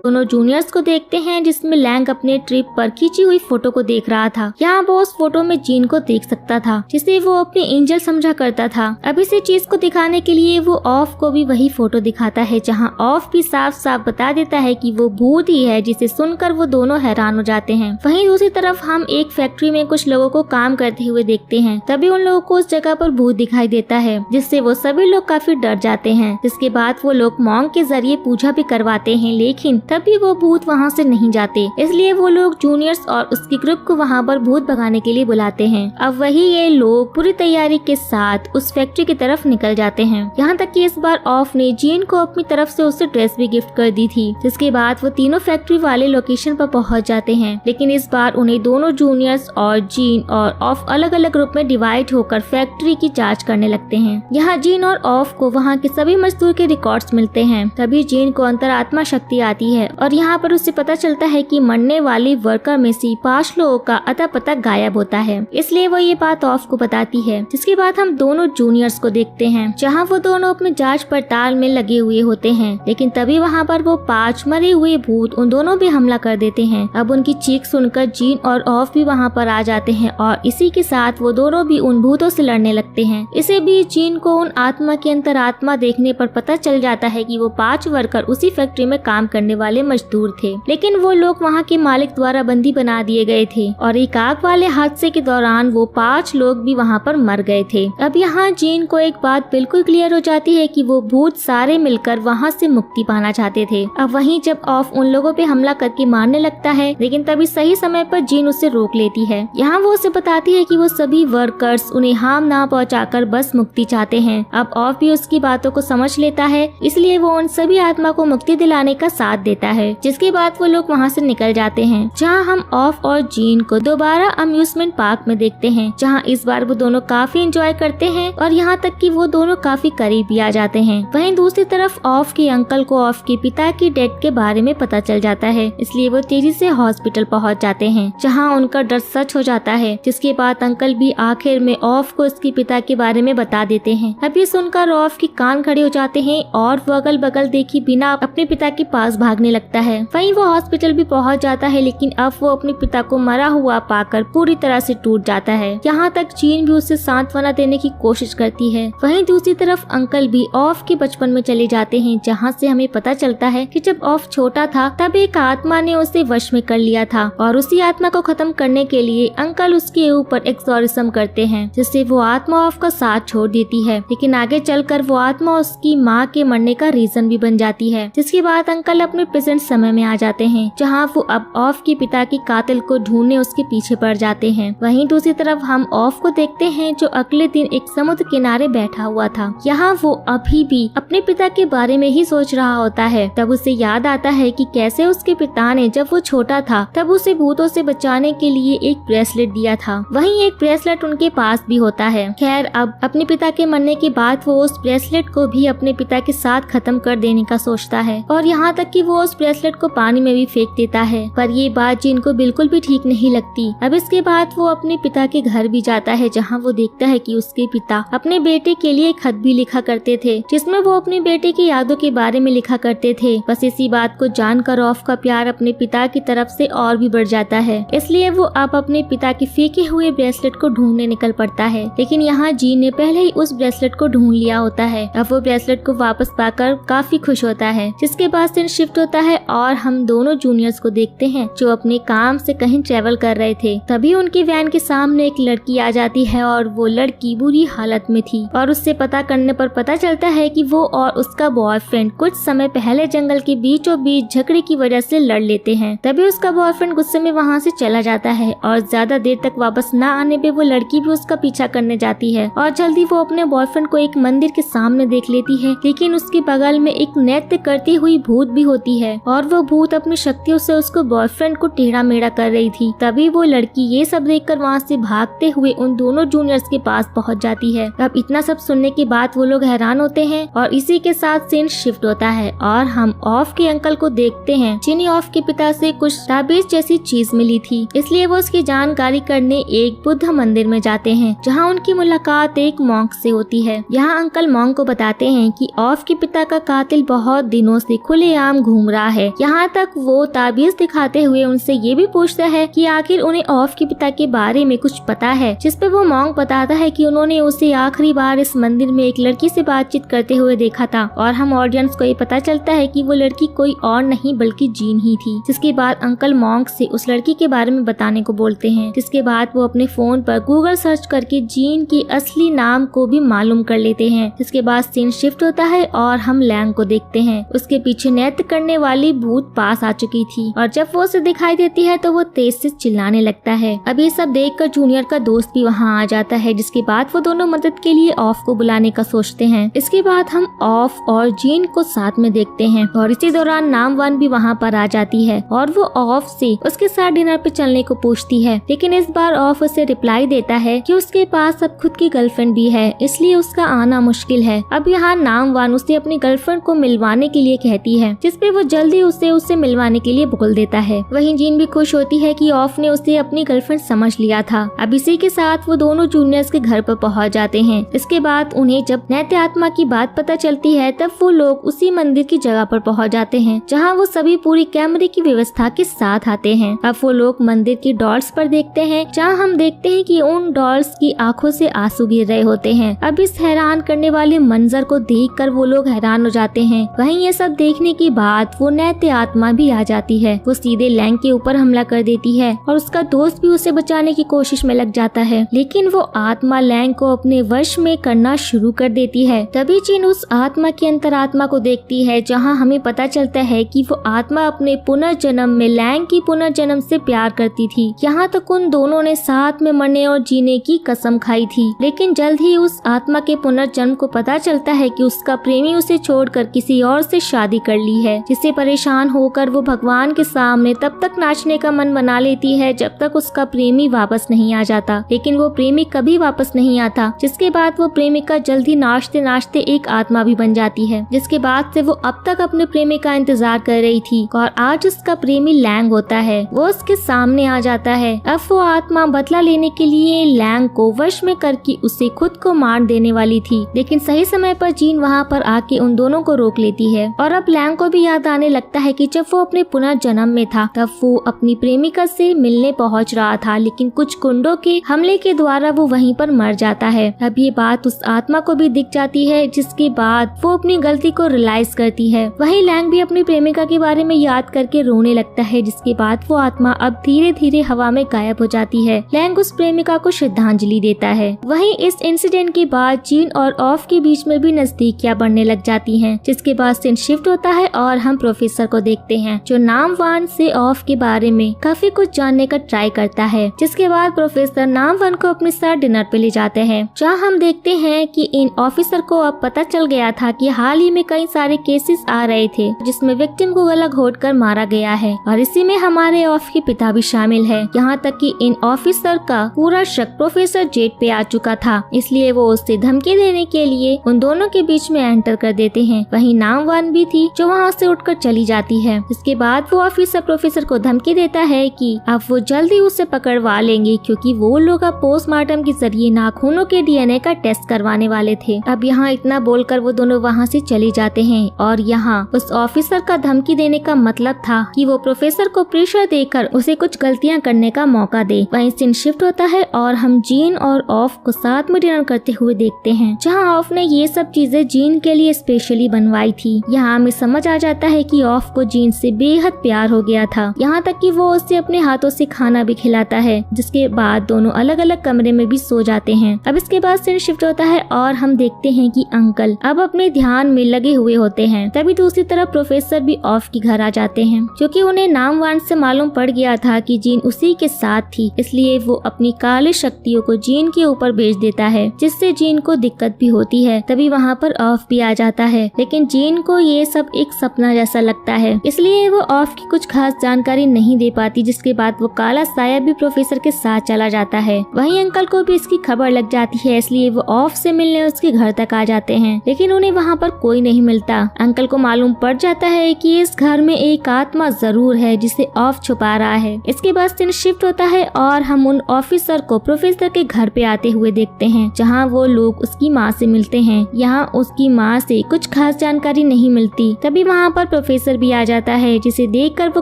दोनों जूनियर्स को देखते हैं जिसमें लैंग अपने ट्रिप पर खींची हुई फोटो को देख रहा था। यहाँ वो उस फोटो में जीन को देख सकता था जिसे वो अपनी एंजल समझा करता था। अब इसी चीज को दिखाने के लिए वो ऑफ को भी वही फोटो दिखाता है, जहाँ ऑफ भी साफ साफ बता देता है कि वो भूत ही है, जिसे सुनकर वो दोनों हैरान हो जाते हैं। वहीं दूसरी तरफ हम एक फैक्ट्री में कुछ लोगों को काम करते हुए देखते हैं। तभी उन लोगों को उस जगह पर भूत दिखाई देता है, जिससे वो सभी लोग काफी डर जाते हैं। जिसके बाद वो लोग मॉन्क के जरिए पूजा भी करवाते हैं, लेकिन तभी वो भूत वहाँ से नहीं जाते। इसलिए वो लोग जूनियर्स और उसकी ग्रुप को वहाँ पर भूत भगाने के लिए बुलाते हैं। अब वही ये लोग पूरी तैयारी के साथ उस फैक्ट्री की तरफ निकल जाते हैं। यहाँ तक कि इस बार ऑफ ने जीन को अपनी तरफ से उसे ड्रेस भी गिफ्ट कर दी थी। जिसके बाद वो तीनों फैक्ट्री वाले लोकेशन पर पहुँच जाते हैं, लेकिन इस बार उन्हें दोनों जूनियर्स और जीन और ऑफ अलग अलग ग्रुप में डिवाइड होकर फैक्ट्री की जाँच करने लगते हैं। यहाँ जीन और ऑफ को वहाँ के सभी मजदूर के रिकॉर्ड्स मिलते हैं। तभी जीन को अंतरात्मा शक्ति आती है और यहाँ पर उसे पता चलता है कि मरने वाली वर्कर में से 5 लोगों का अता पता गायब होता है। इसलिए वो ये बात ऑफ को बताती है। जिसके बाद हम दोनों जूनियर्स को देखते हैं, जहाँ वो दोनों अपने जांच पड़ताल में लगे हुए होते हैं। लेकिन तभी वहाँ पर वो 5 मरे हुए भूत उन दोनों पे हमला कर देते हैं। अब उनकी चीख सुनकर जीन और ऑफ भी वहाँ पर आ जाते हैं और इसी के साथ वो दोनों भी उन भूतों से लड़ने लगते हैं। इसे भी जीन को उन आत्मा के अंतरात्मा देखने पर पता चल जाता है कि वो 5 वर्कर उसी फैक्ट्री में काम करने वाले मजदूर थे, लेकिन वो लोग वहाँ के मालिक द्वारा बंदी बना दिए गए थे और एक आग वाले हादसे के दौरान वो 5 लोग भी वहाँ पर मर गए थे। अब यहाँ जीन को एक बात बिल्कुल क्लियर हो जाती है कि वो भूत सारे मिलकर वहाँ से मुक्ति पाना चाहते थे। अब वहीं जब ऑफ उन लोगों पे हमला करके मारने लगता है, लेकिन तभी सही समय पर जीन उसे रोक लेती है। यहाँ वो उसे बताती है कि वो सभी वर्कर्स उन्हें हार्म ना पहुँचाकर बस मुक्ति चाहते हैं। अब ऑफ भी उसकी बातों को समझ लेता है, इसलिए वो उन सभी आत्मा को मुक्ति दिलाने का साथ देता है। जिसके बाद वो लोग वहाँ से निकल जाते हैं, जहाँ हम ऑफ और जीन को दोबारा अम्यूजमेंट पार्क में देखते हैं, जहाँ इस बार वो दोनों काफी एंजॉय करते हैं और यहाँ तक कि वो दोनों काफी करीब भी आ जाते हैं। वहीं दूसरी तरफ ऑफ के अंकल को ऑफ के पिता की डेथ के बारे में पता चल जाता है, इसलिए वो तेजी से हॉस्पिटल पहुँच जाते हैं, जहाँ उनका डर सच हो जाता है। जिसके बाद अंकल भी आखिर में ऑफ को उसके पिता के बारे में बता देते हैं। अब ये सुनकर ऑफ के कान खड़े हो जाते हैं और वो अगल बगल देखे बिना अपने पिता के पास भागने लगता है। वहीं वो हॉस्पिटल भी पहुंच जाता है, लेकिन अब वो अपने पिता को मरा हुआ पाकर पूरी तरह से टूट जाता है। यहाँ तक जीन भी उसे सांत्वना देने की कोशिश करती है। वहीं दूसरी तरफ अंकल भी ऑफ के बचपन में चले जाते हैं, जहाँ से हमें पता चलता है कि जब ऑफ छोटा था तब एक आत्मा ने उसे वश में कर लिया था और उसी आत्मा को खत्म करने के लिए अंकल उसके ऊपर एक्सॉर्सिज्म करते हैं, जिससे वो आत्मा ऑफ का साथ छोड़ देती है। लेकिन आगे चलकर वो आत्मा उसकी माँ के मरने का रीजन भी बन जाती है। जिसके बाद अंकल अपने प्रेजेंट समय में आ जाते हैं, जहाँ वो अब ऑफ के पिता के कातिल को ढूंढने उसके पीछे पड़ जाते हैं। वहीं दूसरी तरफ हम ऑफ को देखते हैं, जो अगले दिन एक समुद्र किनारे बैठा हुआ था। यहाँ वो अभी भी अपने पिता के बारे में ही सोच रहा होता है। तब उसे याद आता है कि कैसे उसके पिता ने जब वो छोटा था तब उसे भूतों से बचाने के लिए एक ब्रेसलेट दिया था। वहीं एक ब्रेसलेट उनके पास भी होता है। खैर अब अपने पिता के मरने के बाद वो उस ब्रेसलेट को भी अपने पिता के साथ खत्म कर देने का सोचता है और यहाँ तक कि वो उस ब्रेसलेट को पानी में भी फेंक देता है। पर ये बात जीन को बिल्कुल भी ठीक नहीं लगती। अब इसके बाद वो अपने पिता के घर भी जाता है, जहाँ वो देखता है कि उसके पिता अपने बेटे के लिए खत भी लिखा करते थे, जिसमें वो अपने बेटे की यादों के बारे में लिखा करते थे। बस इसी बात को जानकर ऑफ का प्यार अपने पिता की तरफ से और भी बढ़ जाता है, इसलिए वो अब अपने पिता के फेंके हुए ब्रेसलेट को ढूंढने निकल पड़ता है। लेकिन यहाँ जीन ने पहले ही उस ब्रेसलेट को ढूंढ लिया होता है। अब वो ब्रेसलेट को वापस पाकर काफी खुश होता है। जिसके बाद सीन शिफ्ट होता है और हम दोनों जूनियर्स को देखते हैं, जो अपने काम से कहीं ट्रेवल कर रहे थे। तभी उनकी वैन के सामने एक लड़की आ जाती है और वो लड़की बुरी हालत में थी और उससे पता करने पर पता चलता है कि वो और उसका बॉयफ्रेंड कुछ समय पहले जंगल के बीचों बीच झगड़े की वजह से लड़ लेते हैं। तभी उसका बॉयफ्रेंड गुस्से में वहाँ से चला जाता है और ज्यादा देर तक वापस न आने पे वो लड़की भी उसका पीछा करने जाती है और जल्दी वो अपने बॉयफ्रेंड को एक मंदिर के सामने देख लेती है। लेकिन उसके बगल में एक नृत्य करती हुई भूत भी होती है और वो भूत अपनी शक्तियों से उसको बॉयफ्रेंड को टेढ़ा मेढ़ा कर रही थी। तभी वो लड़की ये सब देखकर वहाँ से भागते हुए उन दोनों जूनियर्स के पास पहुँच जाती है। अब इतना सब सुनने के बाद वो लोग हैरान होते हैं और इसी के साथ सीन शिफ्ट होता है और हम ऑफ के अंकल को देखते हैं, जिन्हें ऑफ के पिता से कुछ ताबीज जैसी चीज मिली थी, इसलिए वो उसकी जानकारी करने एक बुद्ध मंदिर में जाते हैं, जहाँ उनकी मुलाकात एक मॉन्क से होती है। यहाँ अंकल मॉन्क को बताते हैं कि ऑफ के पिता का कातिल बहुत दिनों से खुलेआम घूम रहा है। यहाँ तक वो ताबीज दिखाते हुए उनसे ये भी पूछता है कि आखिर उन्हें ऑफ के पिता के बारे में कुछ पता है, जिस पे वो मॉन्क बताता है कि उन्होंने उसे आखिरी बार इस मंदिर में एक लड़की से बातचीत करते हुए देखा था और हम ऑडियंस को ये पता चलता है कि वो लड़की कोई और नहीं बल्कि जीन ही थी। जिसके बाद अंकल मॉन्क से उस लड़की के बारे में बताने को बोलते हैं, जिसके बाद वो अपने फोन पर गूगल सर्च करके जीन की असली नाम को भी मालूम कर लेते हैं। जिसके बाद सीन शिफ्ट होता है और हम लैंग को देखते हैं। उसके पीछे नृत्य करने वाली भूत पास आ चुकी थी और जब वो उसे दिखाई देती है तो वो तेज से चिल्लाने लगता है। अब ये सब देखकर जूनियर का दोस्त भी वहाँ आ जाता है, जिसके बाद वो दोनों मदद के लिए ऑफ को बुलाने का सोचते हैं। इसके बाद हम ऑफ और जीन को साथ में देखते हैं और इसी दौरान नामवान भी वहाँ पर आ जाती है और वो ऑफ से उसके साथ डिनर पे चलने को पूछती है, लेकिन इस बार ऑफ उसे रिप्लाई देता है कि उसके पास अब खुद की गर्लफ्रेंड भी है, इसलिए उसका आना मुश्किल है। अब यहाँ नामवान उसे अपनी गर्लफ्रेंड को मिलवाने के लिए कहती है, जिसपे वो जल्दी उसे मिलवाने के लिए बोल देता है। वहीं जीन भी खुश होती है कि ऑफ ने उसे अपनी गर्लफ्रेंड समझ लिया था। अब इसी के साथ वो दोनों जूनियर्स के घर पर पहुंच जाते हैं। इसके बाद उन्हें जब नैत्य आत्मा की बात पता चलती है तब वो लोग उसी मंदिर की जगह पर पहुंच जाते हैं जहां वो सभी पूरी कैमरे की व्यवस्था के साथ आते हैं। अब वो लोग मंदिर की डॉल्स पर देखते हैं, जहां हम देखते हैं कि उन डॉल्स की आंखों से आंसू गिर रहे होते हैं। अब इस हैरान करने वाले मंजर को देखकर वो लोग हैरान हो जाते हैं। वहीं ये सब देखने के बाद वो नैत्य आत्मा भी आ जाती है। वो सीधे लैंग के ऊपर हमला कर देती है और उसका दोस्त भी उसे बचाने की कोशिश में लग जाता है, लेकिन वो आत्मा लैंग को अपने वश में करना शुरू कर देती है। तभी जीन उस आत्मा की अंतरात्मा को देखती है, जहां हमें पता चलता है कि वो आत्मा अपने पुनर्जन्म में लैंग की पुनर्जन्म से प्यार करती थी। यहाँ तक उन दोनों ने साथ में मरने और जीने की कसम खाई थी, लेकिन जल्द ही उस आत्मा के पुनर्जन्म को पता चलता है कि उसका प्रेमी उसे छोड़कर किसी और से शादी कर ली है। जिससे परेशान होकर वो भगवान के सामने तब तक नाचने का मन बना लेती है जब तक उसका प्रेमी वापस नहीं आ जाता, लेकिन वो प्रेमी कभी वापस नहीं आता। जिसके बाद वो प्रेमिका जल्दी नाचते नाचते एक आत्मा भी बन जाती है, जिसके बाद से वो अब तक अपने प्रेमी का इंतजार कर रही थी और आज उसका प्रेमी लैंग होता है। वो उसके सामने आ जाता है। अब वो आत्मा बदला लेने के लिए लैंग को वश में करके उसे खुद को मार देने वाली थी, लेकिन सही समय पर जीन वहाँ पर आके उन दोनों को रोक लेती है। और अब लैंग को भी याद आने लगता है कि जब वो अपने पुनर्जन्म में था तब वो अपनी प्रेमिका से मिलने पहुँच रहा था, लेकिन कुछ गुंडों के हमले के द्वारा वो वहीं पर मर जाता है। अब ये बात उस आत्मा को भी दिख जाती है, जिसके बाद वो अपनी गलती को रियलाइज करती है। वहीं लैंग भी अपनी प्रेमिका के बारे में याद करके रोने लगता है, जिसके बाद वो आत्मा अब धीरे धीरे हवा में गायब हो जाती है। लैंग उस प्रेमिका को श्रद्धांजलि देता है। वहीं इस इंसिडेंट के बाद जीन और ऑफ के बीच में भी नजदीकियां बढ़ने लग जाती हैं, जिसके बाद सीन शिफ्ट होता है और हम प्रोफेसर को देखते हैं, जो नामवान से ऑफ के बारे में काफी कुछ जानने का ट्राई करता है। जिसके बाद प्रोफेसर नामवान को अपने साथ डिनर पे ले जाते हैं, जहाँ हम देखते हैं कि इन ऑफिसर को अब पता चल गया था कि हाल ही में कई सारे केसेस आ रहे थे जिसमें विक्टिम को गला घोंटकर मारा गया है और इसी में हमारे ऑफ के पिता भी शामिल है। यहाँ तक कि इन ऑफिसर का पूरा शक प्रोफेसर जेड पे आ चुका था, इसलिए वो उससे धमकी देने के लिए उन दोनों के बीच में एंटर कर देते हैं। वहीं नामवान भी थी जो वहाँ से उठकर चली जाती है। इसके बाद वो ऑफिसर प्रोफेसर को धमकी देता है कि अब वो जल्दी उसे पकड़वा लेंगे, क्योंकि वो लोग अब पोस्टमार्टम के जरिए नाखूनों के डीएनए का टेस्ट करवाने वाले थे। अब यहाँ इतना बोलकर वो दोनों वहाँ से चले जाते हैं और यहाँ उस ऑफिसर का धमकी देने का मतलब था कि वो प्रोफेसर को प्रेशर देकर उसे कुछ गलतियाँ करने का मौका दे। वहीं सीन शिफ्ट होता है और हम जीन और ऑफ को साथ में डिनर करते हुए देखते हैं, जहाँ ऑफ ने ये सब चीजें जीन के लिए स्पेशली बनवाई थी। यहाँ हमें समझ आ जाता है कि ऑफ को जीन से बेहद प्यार हो गया था, यहाँ तक कि वो उसे अपने हाथों से खाना भी खिलाता है। जिसके बाद दोनों अलग अलग कमरे में भी सो जाते हैं। अब इसके बाद सीन शिफ्ट होता है और हम देखते हैं कि अंकल अब अपने ध्यान में लगे हुए होते हैं। तभी दूसरी तरफ प्रोफेसर भी ऑफ के घर आ जाते हैं, क्योंकि उन्हें नामवान से मालूम पड़ गया था कि जीन उसी के साथ थी, इसलिए वो अपनी काली शक्तियों को जीन के ऊपर भेज देता है, जिससे जीन को दिक्कत भी होती है। तभी वहाँ पर ऑफ भी आ जाता है, लेकिन जीन को ये सब एक सपना जैसा लगता है, इसलिए वो ऑफ की कुछ खास जानकारी नहीं दे पाती। जिसके बाद वो काला साया भी प्रोफेसर के साथ चला जाता है। वहीं अंकल को भी इसकी खबर लग जाती है, इसलिए वो ऑफ से मिलने उसके घर तक आ जाते हैं, लेकिन उन्हें वहाँ पर कोई नहीं मिलता। अंकल को मालूम पड़ जाता है कि इस घर में एक आत्मा जरूर है जिसे ऑफ छुपा रहा है। इसके बाद सीन शिफ्ट होता है और हम उन ऑफिसर को प्रोफेसर के घर पे आते हुए देखते हैं, जहाँ वो लोग उसकी माँ से मिलते हैं। यहाँ उसकी माँ से कुछ खास जानकारी नहीं मिलती। तभी वहाँ पर प्रोफेसर भी आ जाता है, जिसे देखकर वो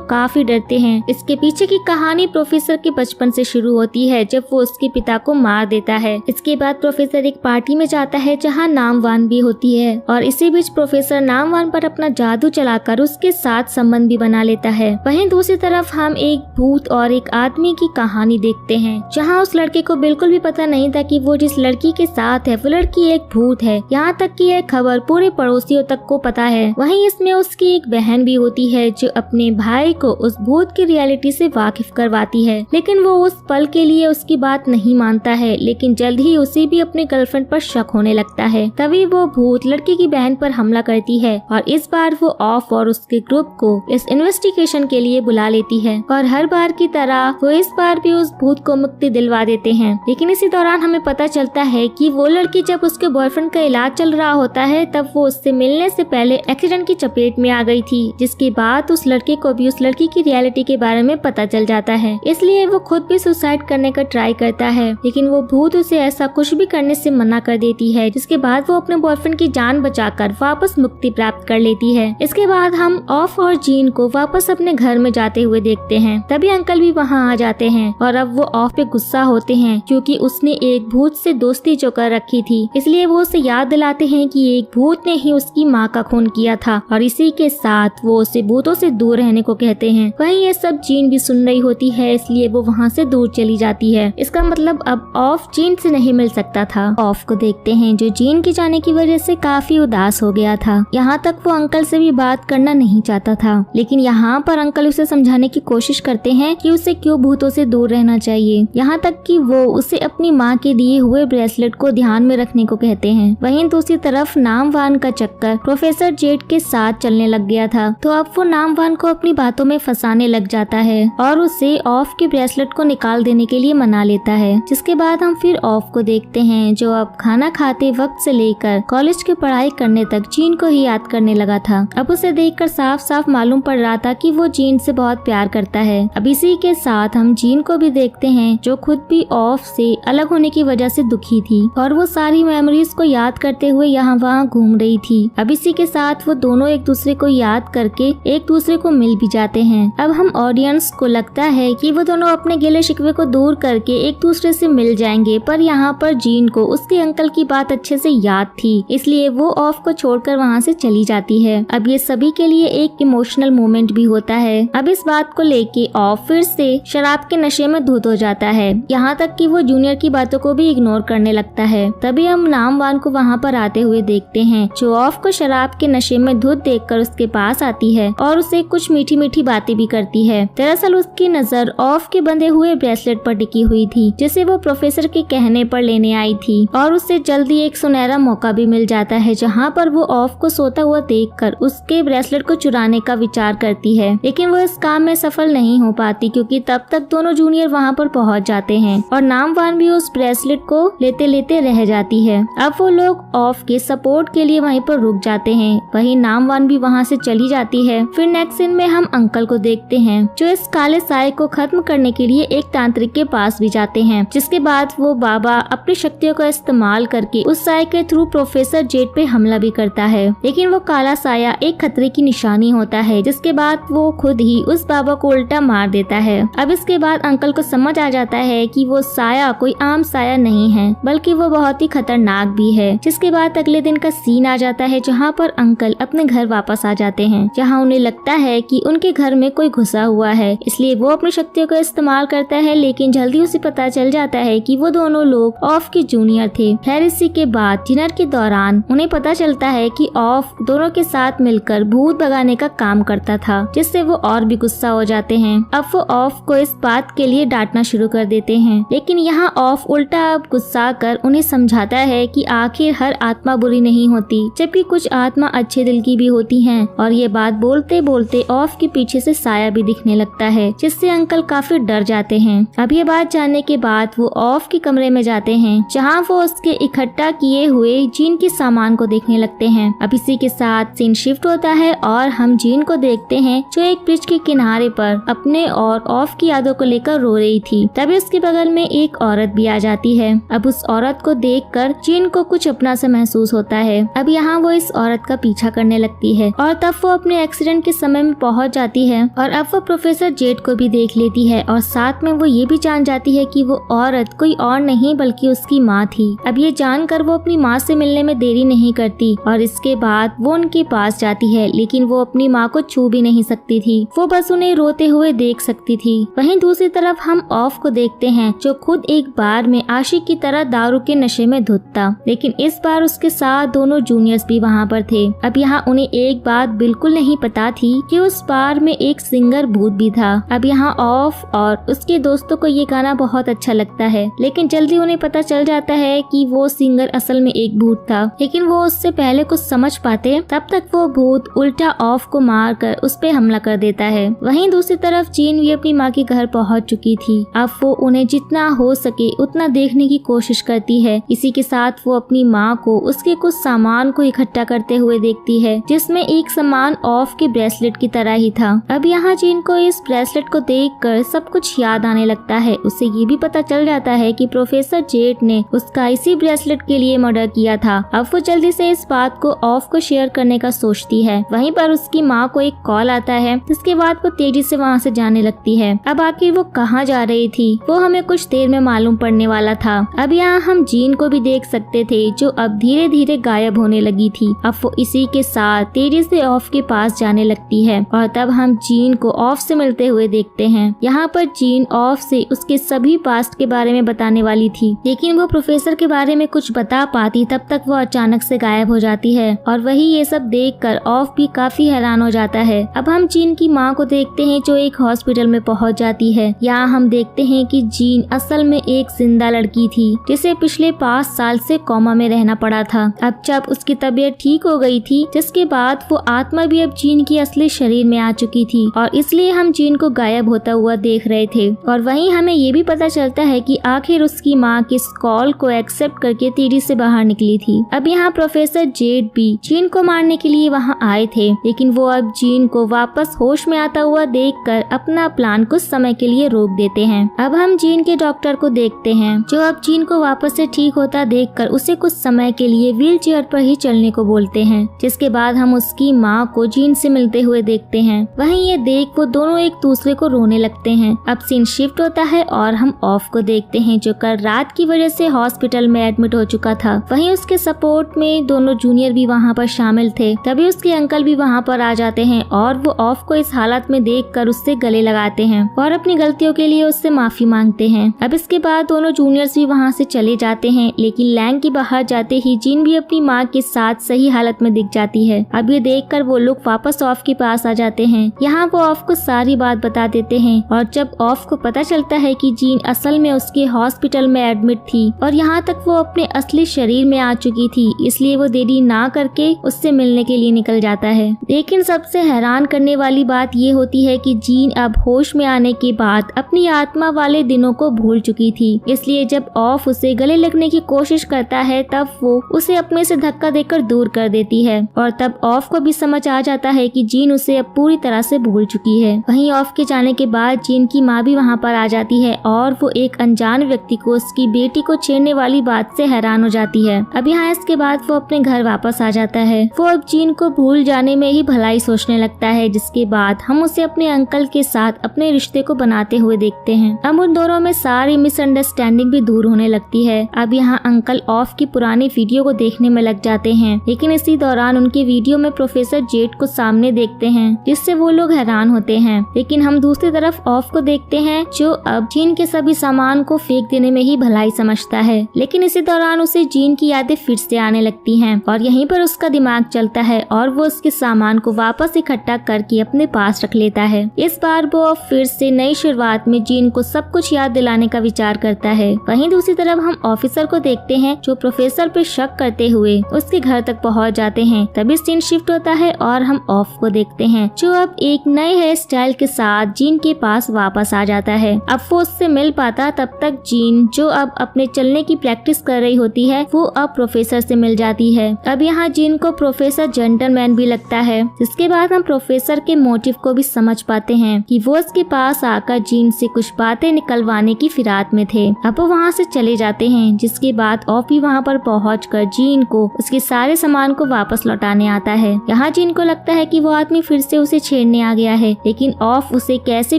काफी डरते हैं। इसके पीछे की कहानी प्रोफेसर के बचपन से शुरू होती है, जब वो उसके पिता को मार देता है। इसके बाद प्रोफेसर एक पार्टी में जाता है जहाँ नामवान भी होती है, और इसी बीच प्रोफेसर नामवान पर अपना जादू चलाकर उसके साथ संबंध भी बना लेता है। वहीं दूसरी तरफ हम एक भूत और एक आदमी की कहानी देखते हैं, जहाँ उस लड़के को बिल्कुल भी पता नहीं था कि वो जिस लड़की के साथ है वो लड़की एक भूत है। यहाँ तक कि यह खबर पूरे पड़ोसियों तक को पता है। वहीं इसमें उसकी एक बहन भी होती है, जो अपने भाई को उस भूत की रियलिटी से वाकिफ करवाती है, लेकिन वो उस पल के लिए उसकी बात नहीं मानता है। लेकिन जल्द ही उसे भी अपने गर्लफ्रेंड पर शक होने लगता है। तभी वो भूत लड़की की बहन पर हमला करती है, और इस बार वो ऑफ और उसके ग्रुप को इस इन्वेस्टिगेशन के लिए बुला लेती है, और हर बार की तरह वो इस बार भी उस भूत को मुक्ति दिलवा देते हैं। लेकिन इसी दौरान हमें पता चलता है कि वो लड़की जब उसके बॉयफ्रेंड का इलाज चल रहा होता है, तब वो उससे मिलने से पहले एक्सीडेंट की चपेट में आ गई थी, जिसके बाद उस लड़के को भी उस लड़की की रियलिटी के बारे में पता चल जाता है। इसलिए वो खुद भी सुसाइड करने का ट्राई करता है, लेकिन वो भूत उसे ऐसा कुछ भी करने से मना कर देती है, जिसके बाद वो अपने बॉयफ्रेंड की जान बचाकर वापस मुक्ति प्राप्त कर लेती है। इसके बाद हम ऑफ और जीन को वापस अपने घर में जाते हुए देखते हैं। तभी अंकल भी वहाँ आ जाते हैं, और अब वो ऑफ पे गुस्सा होते हैं, क्योंकि उसने एक भूत से दोस्ती जो कर रखी थी। इसलिए वो उसे याद दिलाते हैं कि एक भूत ने ही उसकी माँ का खून किया था, और इसी के साथ वो उसे भूतों से दूर रहने को कहते हैं। वहीं ये सब जीन भी सुन रही होती है, इसलिए वो वहाँ से दूर चली जाती है। इसका मतलब अब ऑफ जीन से नहीं मिल सकता था। ऑफ को देखते हैं, जो जीन के जाने की वजह से काफी उदास हो गया था। यहाँ तक वो अंकल से भी बात करना नहीं चाहता था, लेकिन यहाँ पर अंकल उसे समझाने की कोशिश करते हैं कि उसे क्यों भूतों से दूर रहना चाहिए। यहाँ तक कि वो उसे अपनी माँ के दिए हुए ब्रेसलेट को ध्यान में रखने को कहते हैं। वहीं दूसरी तरफ नामवान का चक्कर प्रोफेसर जेड के साथ चलने लग गया था, तो अब वो नामवान को अपनी बातों में फंसाने लग जाता है, और उसे ऑफ के ब्रेसलेट को निकाल देने के लिए मना लेता है। जिसके बाद हम फिर ऑफ को देखते हैं, जो अब खाना खाते वक्त से लेकर कॉलेज की पढ़ाई करने तक जीन को ही याद करने लगा था। अब उसे देखकर साफ साफ मालूम पड़ रहा था कि वो जीन से बहुत प्यार करता है। अब इसी के साथ हम जीन को भी देखते हैं, जो खुद भी ऑफ से अलग होने की वजह से दुखी थी, और वो सारी मेमोरीज को याद करते हुए यहाँ वहाँ घूम रही थी। अब इसी के साथ वो दोनों एक दूसरे को याद करके एक दूसरे को मिल भी जाते हैं। अब हम ऑडियंस को लगता है कि वो दोनों अपने गिले शिकवे को दूर करके एक दूसरे से मिल जाएंगे, पर यहाँ पर जीन को उसके अंकल की बात अच्छे से याद थी, इसलिए वो ऑफ को छोड़कर वहाँ से चली जाती है। अब ये सभी के लिए एक इमोशनल मोमेंट भी होता है। अब इस बात को लेके ऑफ फिर से शराब के नशे में धुत हो जाता है, यहाँ तक कि वो जूनियर की बातों को भी इग्नोर करने लगता है। तभी हम नामवान को वहाँ पर आते हुए देखते हैं, जो ऑफ को शराब के नशे में धुत देखकर उसके पास आती है और उसे कुछ मीठी मीठी बातें भी करती है। दरअसल उसकी नजर ऑफ के बंधे हुए ब्रेसलेट पर टिकी हुई थी, जिसे वो प्रोफेसर के कहने पर लेने आई थी, और उससे जल्दी एक सुनहरा मौका भी मिल जाता है, जहाँ पर वो ऑफ को सोता हुआ देखकर उसके ब्रेसलेट को चुराने का विचार करती है। लेकिन वो इस काम में सफल नहीं हो पाती, क्योंकि तब तक दोनों जूनियर वहाँ पर पहुँच जाते हैं, और नामवान भी उस ब्रेसलेट को लेते लेते रह जाती है। अब वो लोग ऑफ के सपोर्ट के लिए वहीं पर रुक जाते हैं। वहीं नामवान भी वहाँ से चली जाती है। फिर नेक्स्ट सीन में हम अंकल को देखते हैं, जो इस काले साए को खत्म करने के लिए एक तांत्रिक के पास भी जाते हैं, जिसके बाद वो बाबा अपनी शक्तियों का इस्तेमाल करके उस साए के थ्रू प्रोफेसर जेड पे हमला भी करता है। लेकिन वो काला साया एक खतरे की निशानी होता है, जिसके बाद वो खुद ही उस बाबा को उल्टा मार देता है। अब इसके बाद अंकल को समझ आ जाता है कि वो साया कोई आम साया नहीं है, बल्कि वो बहुत ही खतरनाक भी है। जिसके बाद अगले दिन का सीन आ जाता है, जहाँ पर अंकल अपने घर वापस आ जाते हैं, जहाँ उन्हें लगता है कि उनके घर में कोई घुसा हुआ है, इसलिए वो अपनी शक्तियों का इस्तेमाल करता है। लेकिन जल्दी उसे पता चल जाता है कि वो दोनों लोग ऑफ के जूनियर थे। खैर इसी के बाद डिनर के दौरान उन्हें पता चलता है कि ऑफ दोनों के साथ मिलकर भूत भगाने का काम करता था, जिससे वो और भी गुस्सा हो जाते हैं। अब वो ऑफ को इस बात के लिए डांटना शुरू कर देते हैं, लेकिन यहाँ ऑफ उल्टा अब गुस्सा कर उन्हें समझाता है कि आखिर हर आत्मा बुरी नहीं होती, जबकि कुछ आत्मा अच्छे दिल की भी होती हैं। और ये बात बोलते बोलते ऑफ के पीछे से साया भी दिखने लगता है, जिससे अंकल काफी डर जाते हैं। अब ये बात जानने के बाद वो ऑफ के कमरे में जाते हैं, जहाँ वो उसके इकट्ठा किए हुए जीन के सामान को देखने लगते हैं। अब इसी के साथ सीन शिफ्ट होता है और हम जीन को देखते हैं, जो एक ब्रिज के किनारे पर अपने और ऑफ की यादों को लेकर रो रही थी। तभी उसके बगल में एक औरत भी आ जाती है। अब उस औरत को देखकर जीन को कुछ अपना सा महसूस होता है। अब यहाँ वो इस औरत का पीछा करने लगती है, और तब तब वो अपने एक्सीडेंट के समय में पहुंच जाती है और अब वो प्रोफेसर जेड को भी देख लेती है और साथ में वो ये भी जान जाती है कि वो औरत कोई और नहीं बल्कि उसकी माँ थी। अब ये जानकर वो अपनी माँ से मिलने में देरी नहीं करती और इसके बाद वो उनके पास जाती है, लेकिन वो अपनी माँ को छू भी नहीं सकती थी, वो बस उन्हें रोते हुए देख सकती थी। वहीं दूसरी तरफ हम ऑफ को देखते हैं जो खुद एक बार में आशिक की तरह दारू के नशे में धुत था, लेकिन इस बार उसके साथ दोनों जूनियर्स भी वहाँ पर थे। अब यहाँ उन्हें एक बात बिल्कुल नहीं पता थी कि उस बार में एक सिंगर भूत भी था। अब यहाँ ऑफ और उसके दोस्तों को ये गाना बहुत अच्छा लगता है, लेकिन जल्दी उन्हें पता चल जाता है कि वो सिंगर असल में एक भूत था, लेकिन वो उससे पहले कुछ समझ पाते तब तक वो भूत उल्टा ऑफ को मार कर उस पे हमला कर देता है। वहीं दूसरी तरफ जीन भी अपनी माँ के घर पहुँच चुकी थी। अब वो उन्हें जितना हो सके उतना देखने की कोशिश करती है। इसी के साथ वो अपनी माँ को उसके कुछ सामान को इकट्ठा करते हुए देखती है, जिसमें एक सामान ऑफ के ब्रेसलेट की तरह ही था। अब यहाँ जीन को इस ब्रेसलेट को देखकर सब कुछ याद आने लगता है। उसे ये भी पता चल जाता है कि प्रोफेसर जेड ने उसका इसी ब्रेसलेट के लिए मर्डर किया था। अब वो जल्दी से इस बात को ऑफ को शेयर करने का सोचती है। वहीं पर उसकी माँ को एक कॉल आता है, जिसके बाद वो तेजी से वहाँ से जाने लगती है। अब आखिर वो कहाँ जा रही थी वो हमें कुछ देर में मालूम पड़ने वाला था। अब यहाँ हम जीन को भी देख सकते थे जो अब धीरे धीरे गायब होने लगी थी। अब वो इसी के साथ तेजी से ऑफ के पास जाने लगती है और तब हम जीन को ऑफ से मिलते हुए देखते हैं। यहाँ पर जीन ऑफ से उसके सभी पास्ट के बारे में बताने वाली थी, लेकिन वो प्रोफेसर के बारे में कुछ बता पाती तब तक वो अचानक से गायब हो जाती है और वही ये सब देखकर ऑफ भी काफी हैरान हो जाता है। अब हम जीन की माँ को देखते हैं जो एक हॉस्पिटल में पहुँच जाती है। यहाँ हम देखते हैं कि जीन असल में एक जिंदा लड़की थी जिसे पिछले 5 साल से कोमा में रहना पड़ा था। अब जब उसकी तबीयत ठीक हो गई थी, जिसके बाद वो आत्मा भी अब जीन की असली शरीर में आ चुकी थी और इसलिए हम जीन को गायब होता हुआ देख रहे थे। और वहीं हमें ये भी पता चलता है कि आखिर उसकी माँ किस कॉल को एक्सेप्ट करके तेजी से बाहर निकली थी। अब यहाँ प्रोफेसर जेड भी जीन को मारने के लिए वहाँ आए थे, लेकिन वो अब जीन को वापस होश में आता हुआ देखकर अपना प्लान कुछ समय के लिए रोक देते हैं। अब हम जीन के डॉक्टर को देखते हैं जो अब जीन को वापस से ठीक होता देखकर उसे कुछ समय के लिए व्हील चेयर पर ही चलने को बोलते हैं, जिसके बाद हम उसकी माँ को जीन से मिलते हुए देखते हैं। वहीं ये देख वो दोनों एक दूसरे को रोने लगते हैं। अब सीन शिफ्ट होता है और हम ऑफ को देखते हैं जो कल रात की वजह से हॉस्पिटल में एडमिट हो चुका था। वहीं उसके सपोर्ट में दोनों जूनियर भी वहाँ पर शामिल थे। तभी उसके अंकल भी वहाँ पर आ जाते हैं और वो ऑफ को इस हालत में देखकर उससे गले लगाते हैं और अपनी गलतियों के लिए उससे माफी मांगते हैं। अब इसके बाद दोनों जूनियर्स भी वहाँ से चले जाते हैं, लेकिन लैंग के बाहर जाते ही जीन भी अपनी माँ के साथ सही हालत में दिख जाती है। अब ये देखकर वो लोग वापस ऑफ के पास आ जाते हैं। यहाँ वो ऑफ को सारी बात बता देते हैं और जब ऑफ को पता चलता है कि जीन असल में उसके हॉस्पिटल में एडमिट थी और यहाँ तक वो अपने असली शरीर में आ चुकी थी, इसलिए वो देरी ना करके उससे मिलने के लिए निकल जाता है। लेकिन सबसे हैरान करने वाली बात ये होती है कि जीन अब होश में आने के बाद अपनी आत्मा वाले दिनों को भूल चुकी थी, इसलिए जब ऑफ उसे गले लगने की कोशिश करता है तब वो उसे अपने से धक्का देकर दूर कर देती है और तब ऑफ को भी समझ आ जाता है कि जीन उसे अब पूरी तरह से भूल चुकी है। वहीं ऑफ के जाने के बाद जीन की माँ भी वहाँ पर आ जाती है और वो एक अनजान व्यक्ति को उसकी बेटी को छेड़ने वाली बात से हैरान हो जाती है। अब यहाँ इसके बाद वो अपने घर वापस आ जाता है। वो अब जीन को भूल जाने में ही भलाई सोचने लगता है, जिसके बाद हम उसे अपने अंकल के साथ अपने रिश्ते को बनाते हुए देखते हैं। अब उन दोनों में सारी मिसअंडरस्टैंडिंग भी दूर होने लगती है। अब यहाँ अंकल ऑफ की पुरानी वीडियो को देखने में लग जाते हैं, लेकिन इसी दौरान उनके वीडियो में प्रोफेसर जेड को सामने देखते हैं, जिससे वो लोग हैरान होते हैं। लेकिन हम दूसरी तरफ ऑफ को देखते हैं जो अब जीन के सभी सामान को फेंक देने में ही भलाई समझता है, लेकिन इसी दौरान उसे जीन की यादें फिर से आने लगती हैं और यहीं पर उसका दिमाग चलता है और वो उसके सामान को वापस इकट्ठा करके अपने पास रख लेता है। इस बार वो फिर से नई शुरुआत में जीन को सब कुछ याद दिलाने का विचार करता है। वहीं दूसरी तरफ हम ऑफिसर को देखते हैं जो प्रोफेसर पे शक करते हुए उसके घर तक पहुंच जाते हैं। तभी सीन शिफ्ट होता है और हम ऑफ को देखते हैं जो अब एक नए हेयर स्टाइल के साथ जीन के पास वापस आ जाता है। अब वो उससे मिल पाता तब तक जीन जो अब अपने चलने की प्रैक्टिस कर रही होती है वो अब प्रोफेसर से मिल जाती है। अब यहाँ जीन को प्रोफेसर जेंटलमैन भी लगता है, जिसके बाद हम प्रोफेसर के मोटिव को भी समझ पाते हैं कि वो उसके पास आकर जीन से कुछ बातें निकलवाने की फिराक में थे। अब वो वहाँ से चले जाते हैं, जिसके बाद ऑफ भी वहाँ पर पहुँचकर जीन को उसके सारे सामान को वापस लौटाने आता है। यहाँ जिन को लगता है कि वो आदमी फिर से उसे छेड़ने आ गया है, लेकिन ऑफ उसे कैसे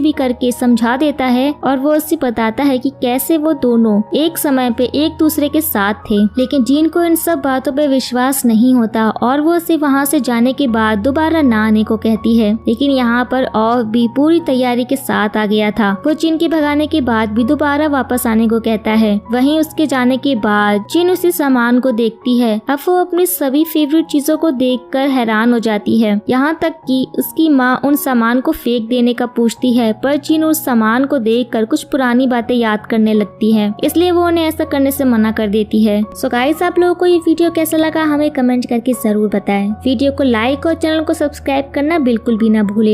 भी करके समझा देता है और वो उसे बताता है कि कैसे वो दोनों एक समय पे एक दूसरे के साथ थे। लेकिन जिन को इन सब बातों पे विश्वास नहीं होता और वो उसे वहाँ से जाने के बाद दोबारा ना आने को कहती है। लेकिन यहाँ पर ऑफ भी पूरी तैयारी के साथ आ गया था। वो जिन के भगाने के बाद भी दोबारा वापस आने को कहता है। वहीं उसके जाने के बाद जिन उसी सामान को देखती है। अब वो अपनी सभी फेवरेट चीजों को देखकर हैरान हो जाती है, यहाँ तक कि उसकी माँ उन सामान को फेंक देने का पूछती है, पर जिन उस सामान को देखकर कुछ पुरानी बातें याद करने लगती है, इसलिए वो उन्हें ऐसा करने से मना कर देती है। सो गाइस, आप लोगों को ये वीडियो कैसा लगा हमें कमेंट करके जरूर बताएं। वीडियो को लाइक और चैनल को सब्सक्राइब करना बिल्कुल भी ना भूले।